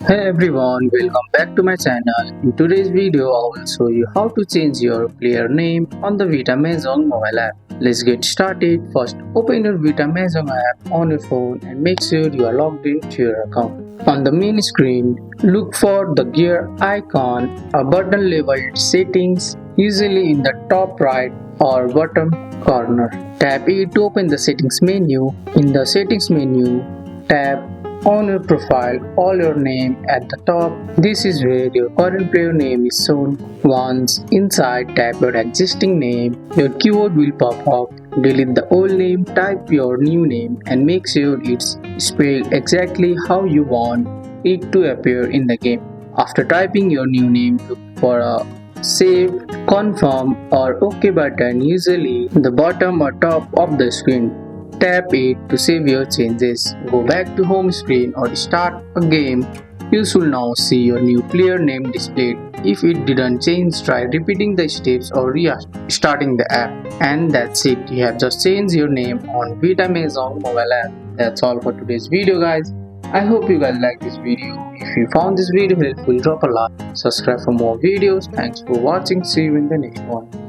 Hey everyone, welcome back to my channel. In today's video, I will show you how to change your player name on the Vita Mahjong mobile app. Let's get started. First, open your Vita Mahjong app on your phone and make sure you are logged into your account. On the main screen, look for the gear icon, a button labeled settings, usually in the top right or bottom corner. Tap it to open the settings menu. In the settings menu, tap on your profile all your name at the top. This is where your current player name is shown. Once inside, tap your existing name. Your keyboard will pop up. Delete the old name, type your new name and make sure it's spelled exactly how you want it to appear in the game. After typing your new name, look for a save, confirm or OK button usually the bottom or top of the screen. Tap it to save your changes. Go back to home screen or start a game. You should now see your new player name displayed. If it didn't change, try repeating the steps or restarting the app. And that's it. You have just changed your name on Vita Mahjong mobile app. That's all for today's video, guys. I hope you guys like this video. If you found this video helpful, drop a like, subscribe for more videos. Thanks for watching. See you in the next one.